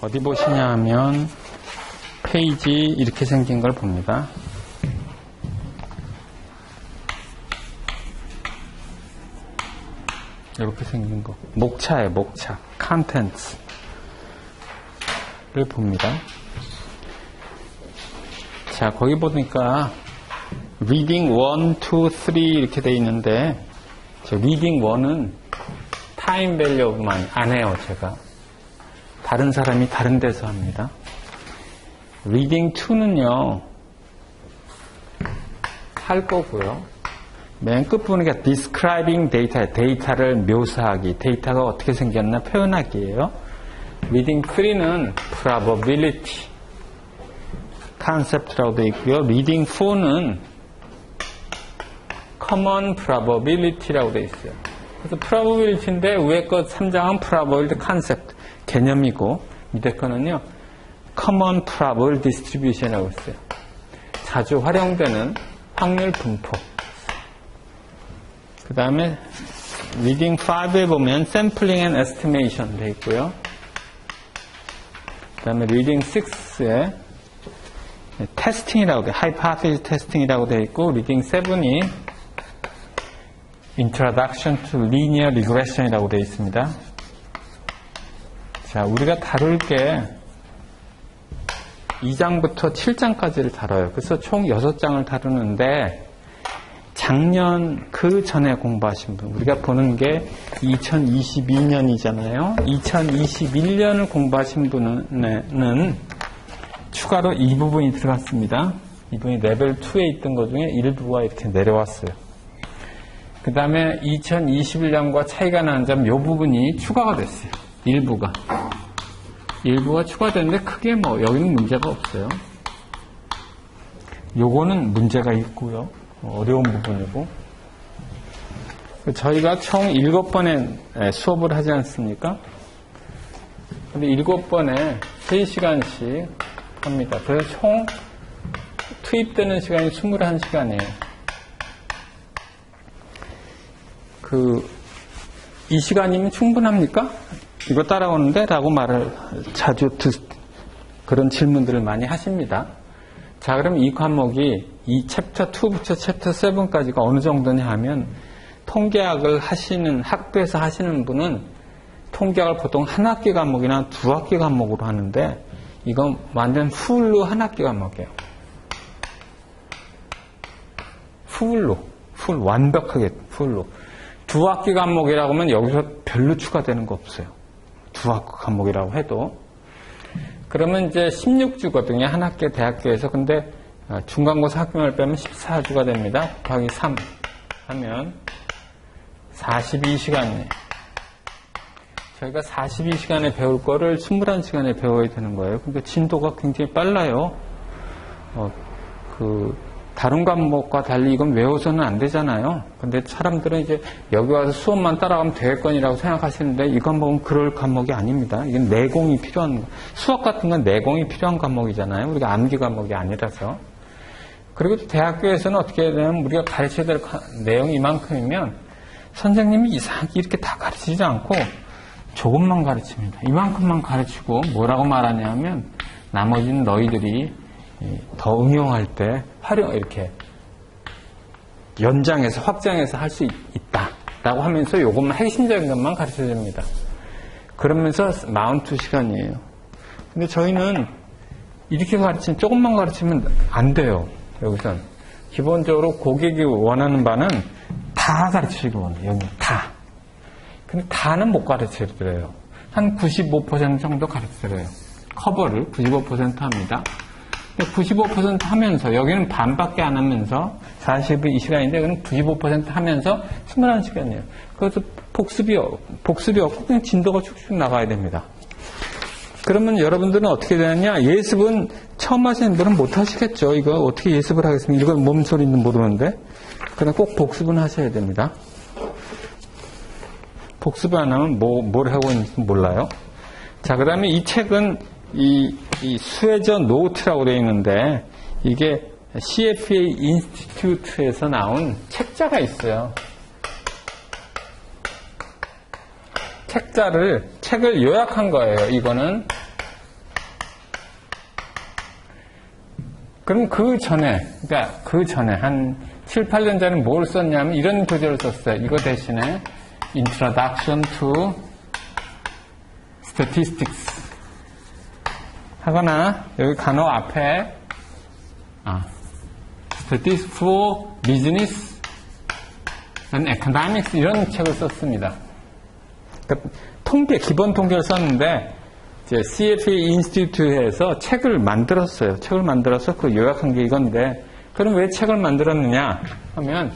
어디 보시냐 하면 페이지 이렇게 생긴 걸 봅니다. 이렇게 생긴 거. 목차예요, 목차. 컨텐츠를 봅니다. 자, 거기 보니까 reading 1, 2, 3 이렇게 돼 있는데 저 reading 1은 time value만 안 해요, 제가. 다른 사람이 다른 데서 합니다. reading 2는요, 할 거고요. 맨 끝부분에 describing data, 데이터를 묘사하기, 데이터가 어떻게 생겼나 표현하기예요. reading 3는 probability, concept라고 되어 있고요. reading 4는 common probability라고 되어 있어요. 그래서 probability인데 위에 거 3장은 probability concept, 개념이고 밑에 거는요 common probable distribution이라고 있어요. 자주 활용되는 확률 분포. 그 다음에 reading 5에 보면 sampling and estimation 되어 있고요. 그 다음에 reading 6에 testing이라고 돼, hypothesis testing이라고 되어 있고, reading 7이 introduction to linear regression이라고 되어 있습니다. 자, 우리가 다룰 게 2장부터 7장까지를 다뤄요. 그래서 총 6장을 다루는데 작년 그 전에 공부하신 분, 우리가 보는 게 2022년이잖아요. 2021년을 공부하신 분은 추가로 이 부분이 들어갔습니다. 이 부분이 레벨 2에 있던 것 중에 일부가 이렇게 내려왔어요. 그 다음에 2021년과 차이가 나는 점, 이 부분이 추가가 됐어요. 일부가 추가됐는데 크게 뭐 여기는 문제가 없어요. 요거는 문제가 있고요. 어려운 부분이고. 저희가 총 7번의 수업을 하지 않습니까? 근데 7번에 3시간씩 합니다. 그래서 총 투입되는 시간이 21시간이에요. 이 시간이면 충분합니까? 이거 따라오는데? 라고 말을 자주 그런 질문들을 많이 하십니다. 자, 그럼 이 과목이 이 챕터 2부터 챕터 7까지가 어느 정도냐 하면 통계학을 하시는, 학부에서 하시는 분은 통계학을 보통 한 학기 과목이나 두 학기 과목으로 하는데 이건 완전 풀로 한 학기 과목이에요. 완벽하게 풀로. 두 학기 과목이라고 하면 여기서 별로 추가되는 거 없어요. 두 학기 과목이라고 해도. 그러면 이제 16주거든요. 한 학기 대학교에서. 근데 중간고사 학기말 빼면 14주가 됩니다. 곱하기 3 하면 42시간이에요. 저희가 42시간에 배울 거를 21시간에 배워야 되는 거예요. 그러니까 진도가 굉장히 빨라요. 다른 과목과 달리 이건 외워서는 안 되잖아요. 근데 사람들은 이제 여기 와서 수업만 따라가면 되겠거니라고 생각하시는데 이 과목은 그럴 과목이 아닙니다. 이건 내공이 필요한, 수학 같은 건 내공이 필요한 과목이잖아요. 우리가 암기 과목이 아니라서. 그리고 또 대학교에서는 어떻게 해야 되냐면 우리가 가르쳐야 될 내용이 이만큼이면 선생님이 이상하게 이렇게 다 가르치지 않고 조금만 가르칩니다. 이만큼만 가르치고 뭐라고 말하냐면 나머지는 너희들이 더 응용할 때 이렇게 연장해서 확장해서 할 수 있다 라고 하면서 요것만 핵심적인 것만 가르쳐 줍니다. 그러면서 42시간이에요. 근데 저희는 이렇게 가르치면 조금만 가르치면 안 돼요. 여기선 기본적으로 고객이 원하는 바는 다 가르치기 원해요. 여기 다. 근데 다는 못 가르쳐 드려요. 한 95% 정도 가르쳐 드려요. 커버를 95% 합니다. 95% 하면서, 여기는 반밖에 안 하면서, 42시간인데, 여기는 95% 하면서 21시간이에요. 그래서 복습이 없고, 그냥 진도가 쭉쭉 나가야 됩니다. 그러면 여러분들은 어떻게 되느냐? 예습은 처음 하시는 분들은 못 하시겠죠. 이거 어떻게 예습을 하겠습니까? 이건 뭔 소리인지 모르는데. 그냥 꼭 복습은 하셔야 됩니다. 복습을 안 하면 뭘 하고 있는지 몰라요. 자, 그 다음에 이 책은 이 수혜저 노트라고 되어 있는데 이게 CFA 인스티튜트에서 나온 책자가 있어요. 책을 요약한 거예요. 이거는 그럼 그 전에 한 7, 8년 전에 뭘 썼냐면 이런 교재를 썼어요. 이거 대신에 Introduction to Statistics 하거나 여기 간호 앞에 Statistics for Business and Economics 이런 책을 썼습니다. 그러니까 기본 통계를 썼는데 이제 CFA 인스티튜트에서 책을 만들었어요. 책을 만들어서 그 요약한 게 이건데 그럼 왜 책을 만들었느냐 하면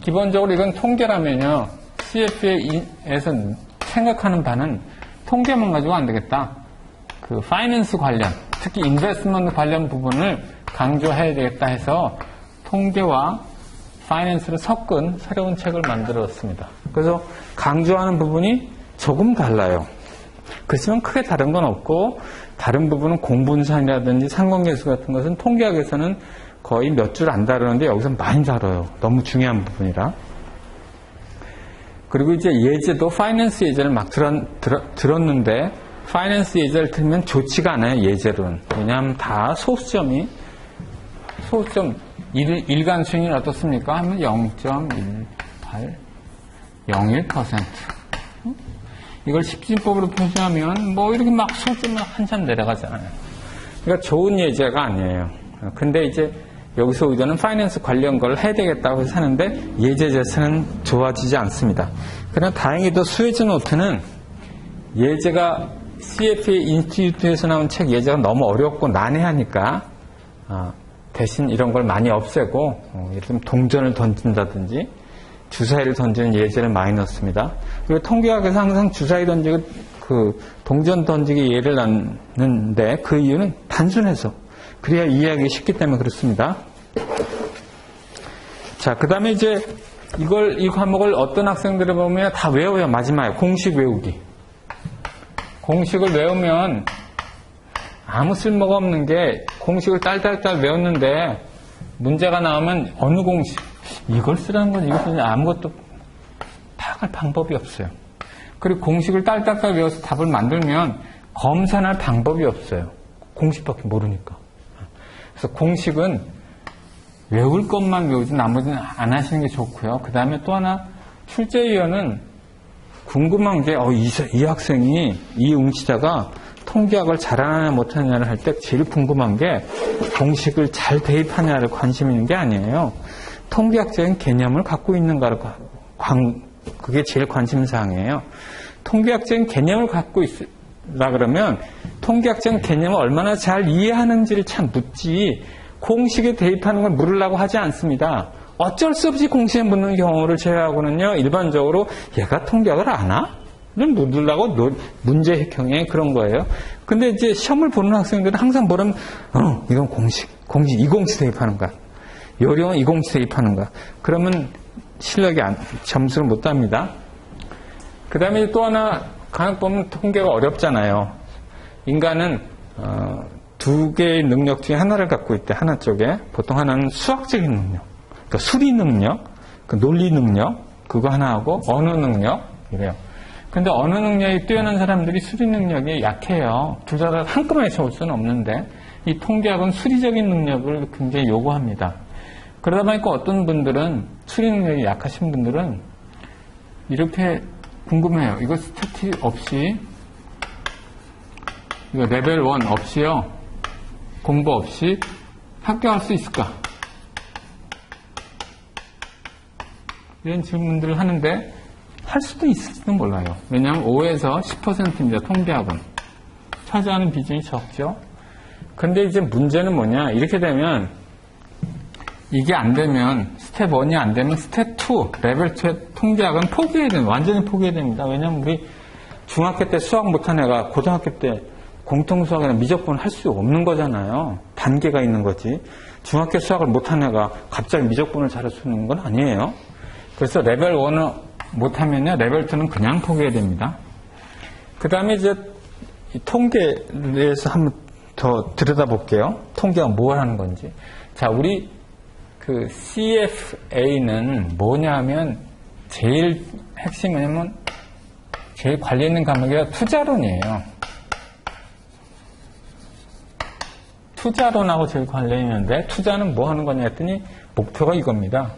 기본적으로 이건 통계라면요. CFA에서 생각하는 바는 통계만 가지고 안 되겠다. 그 파이낸스 관련, 특히 인베스트먼트 관련 부분을 강조해야 되겠다 해서 통계와 파이낸스를 섞은 새로운 책을 만들었습니다. 그래서 강조하는 부분이 조금 달라요. 그렇지만 크게 다른 건 없고 다른 부분은 공분산이라든지 상관계수 같은 것은 통계학에서는 거의 몇 줄 안 다루는데 여기서 많이 다뤄요. 너무 중요한 부분이라. 그리고 이제 예제도 파이낸스 예제를 막 들었는데 파이낸스 예제를 들면 좋지가 않아요. 예제로는. 왜냐하면 다 소수점 일간 수익률이 어떻습니까? 하면 0.1801%. 이걸 십진법으로 표시하면 뭐 이렇게 막 소수점을 한참 내려가잖아요. 그러니까 좋은 예제가 아니에요. 근데 이제 여기서 의도는 파이낸스 관련 걸 해야 되겠다고 해서 하는데 예제 자체는 좋아지지 않습니다. 그러나 다행히도 스웨즈 노트는 예제가 CFA 인스티튜트에서 나온 책 예제가 너무 어렵고 난해하니까 대신 이런 걸 많이 없애고 예를 들면 동전을 던진다든지 주사위를 던지는 예제를 많이 넣습니다. 그리고 통계학에서 항상 주사위 던지고 그 동전 던지기 예를 넣는데 그 이유는 단순해서 그래야 이해하기 쉽기 때문에 그렇습니다. 자, 그 다음에 이제 이 과목을 어떤 학생들을 보면 다 외워요. 마지막에 공식 외우기. 공식을 외우면 아무 쓸모가 없는 게 공식을 딸딸딸 외웠는데 문제가 나오면 어느 공식 이걸 쓰라는 건 이걸 쓰는 아무것도 파악할 방법이 없어요. 그리고 공식을 딸딸딸 외워서 답을 만들면 검산할 방법이 없어요. 공식밖에 모르니까. 그래서 공식은 외울 것만 외우지 나머지는 안 하시는 게 좋고요. 그 다음에 또 하나 출제위원은 궁금한 게 이 학생이 이 응시자가 통계학을 잘하느냐 못하느냐를 할 때 제일 궁금한 게 공식을 잘 대입하냐를 관심 있는 게 아니에요. 통계학적인 개념을 갖고 있는가를 그게 제일 관심사항이에요. 통계학적인 개념을 갖고 있으라 그러면 통계학적인 개념을 얼마나 잘 이해하는지를 참 묻지 공식에 대입하는 걸 물으려고 하지 않습니다. 어쩔 수 없이 공식에 묻는 경우를 제외하고는요. 일반적으로 얘가 통계학을 아나? 를 묻으려고 문제형의 그런 거예요. 근데 이제 시험을 보는 학생들은 항상 뭐라면 이건 공식 이 공식 대입하는 거야. 요령은 이 공식 대입하는 거야. 그러면 실력이 점수를 못 답니다. 그 다음에 또 하나 간혹 보면 통계가 어렵잖아요. 인간은 두 개의 능력 중에 하나를 갖고 있대. 하나 쪽에 보통 하나는 수학적인 능력, 그러니까 수리 능력, 그 논리 능력 그거 하나 하고 언어 능력 이래요. 근데 언어 능력이 뛰어난 사람들이 수리 능력이 약해요. 둘 다 한꺼번에 채울 수는 없는데 이 통계학은 수리적인 능력을 굉장히 요구합니다. 그러다 보니까 어떤 분들은 수리 능력이 약하신 분들은 이렇게 궁금해요. 이거 스태티 없이 이거 레벨 1 없이요. 공부 없이 합격할 수 있을까? 이런 질문들을 하는데 할 수도 있을지도 몰라요. 왜냐하면 5에서 10%입니다. 통계학은. 차지하는 비중이 적죠. 근데 이제 문제는 뭐냐. 이렇게 되면 이게 안 되면 스텝 1이 안 되면 스텝 2, 레벨 2의 통계학은 포기해야 됩니다. 완전히 포기해야 됩니다. 왜냐하면 우리 중학교 때 수학 못한 애가 고등학교 때 공통수학이나 미적분을 할 수 없는 거잖아요. 단계가 있는 거지. 중학교 수학을 못한 애가 갑자기 미적분을 잘할 수 있는 건 아니에요. 그래서 레벨 1을 못하면요, 레벨 2는 그냥 포기해야 됩니다. 그 다음에 이제 통계에 대해서 한번 더 들여다볼게요. 통계가 뭘 하는 건지. 자, 우리 그 CFA는 뭐냐면 제일 핵심이 뭐냐면 제일 관리 있는 과목이 투자론이에요. 투자론하고 제일 관련이 있는데, 투자는 뭐 하는 거냐 했더니, 목표가 이겁니다.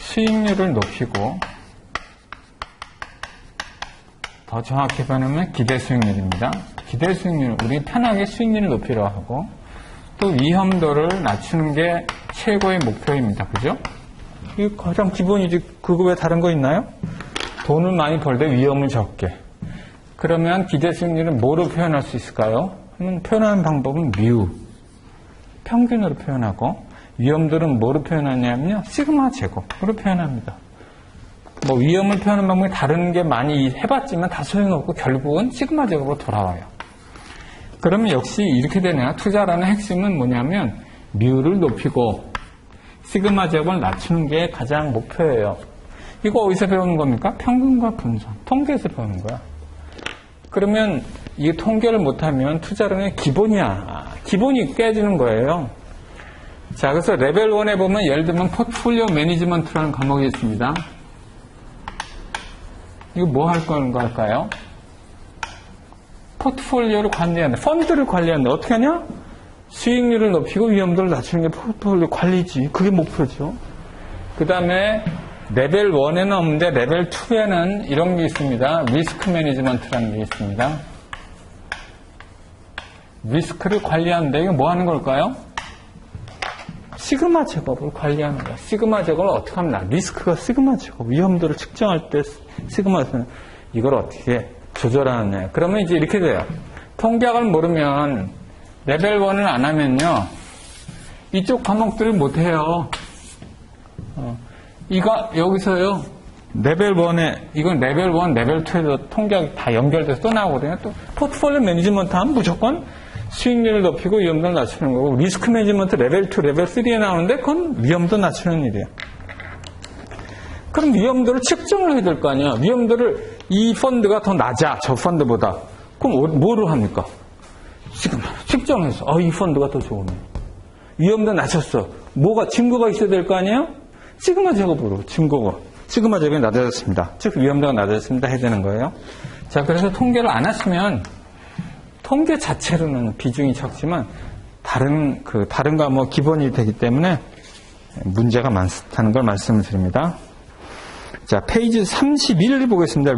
수익률을 높이고, 더 정확히 말하면 기대 수익률입니다. 기대 수익률, 우리 편하게 수익률을 높이려 하고, 또 위험도를 낮추는 게 최고의 목표입니다. 그죠? 이게 가장 기본이지. 그거 왜 다른 거 있나요? 돈을 많이 벌되 위험을 적게. 그러면 기대 수익률은 뭐로 표현할 수 있을까요? 표현하는 방법은 뮤, 평균으로 표현하고, 위험들은 뭐로 표현하냐면요, 시그마 제곱으로 표현합니다. 뭐 위험을 표현하는 방법이 다른 게 많이 해봤지만 다 소용없고 결국은 시그마 제곱으로 돌아와요. 그러면 역시 이렇게 되네요. 투자라는 핵심은 뭐냐면 뮤를 높이고 시그마 제곱을 낮추는 게 가장 목표예요. 이거 어디서 배우는 겁니까? 평균과 분산, 통계에서 배우는 거야. 그러면 이 통계를 못하면 투자라는 기본이야. 기본이 깨지는 거예요. 자, 그래서 레벨 1에 보면 예를 들면 포트폴리오 매니지먼트라는 과목이 있습니다. 이거 뭐 할 건가 할까요? 포트폴리오를 관리한다. 펀드를 관리한다. 어떻게 하냐? 수익률을 높이고 위험도를 낮추는 게 포트폴리오 관리지. 그게 목표죠. 그 다음에 레벨 1에는 없는데 레벨 2에는 이런 게 있습니다. 리스크 매니지먼트라는 게 있습니다. 리스크를 관리하는데 이거 뭐 하는 걸까요? 시그마 제곱을 관리하는 거야. 시그마 제곱을 어떻게 하면 리스크가 시그마 제곱, 위험도를 측정할 때 시그마는 이걸 어떻게 조절하느냐. 그러면 이제 이렇게 돼요. 통계학을 모르면 레벨 1을 안 하면요, 이쪽 과목들을 못 해요. 이거 여기서요, 레벨 1에 이건 레벨 1, 레벨 2에도 통계학이 다 연결돼서 또 나오거든요. 또 포트폴리오 매니지먼트 하면 무조건 수익률을 높이고 위험도를 낮추는 거고, 리스크 매니지먼트 레벨 2, 레벨 3에 나오는데 그건 위험도 낮추는 일이에요. 그럼 위험도를 측정을 해야 될 거 아니야. 위험도를 이 펀드가 더 낮아, 저 펀드보다. 그럼 뭐로 합니까? 지금 측정해서 이 펀드가 더 좋으네. 위험도 낮췄어. 뭐가 증거가 있어야 될 거 아니에요? 시그마 제곱으로 증거가. 시그마 제곱이 낮아졌습니다. 즉 위험도가 낮아졌습니다 해야 되는 거예요. 자, 그래서 통계를 안 하시면 통계 자체로는 비중이 적지만 다른 과목 기본이 되기 때문에 문제가 많다는 걸 말씀을 드립니다. 자, 페이지 31을 보겠습니다.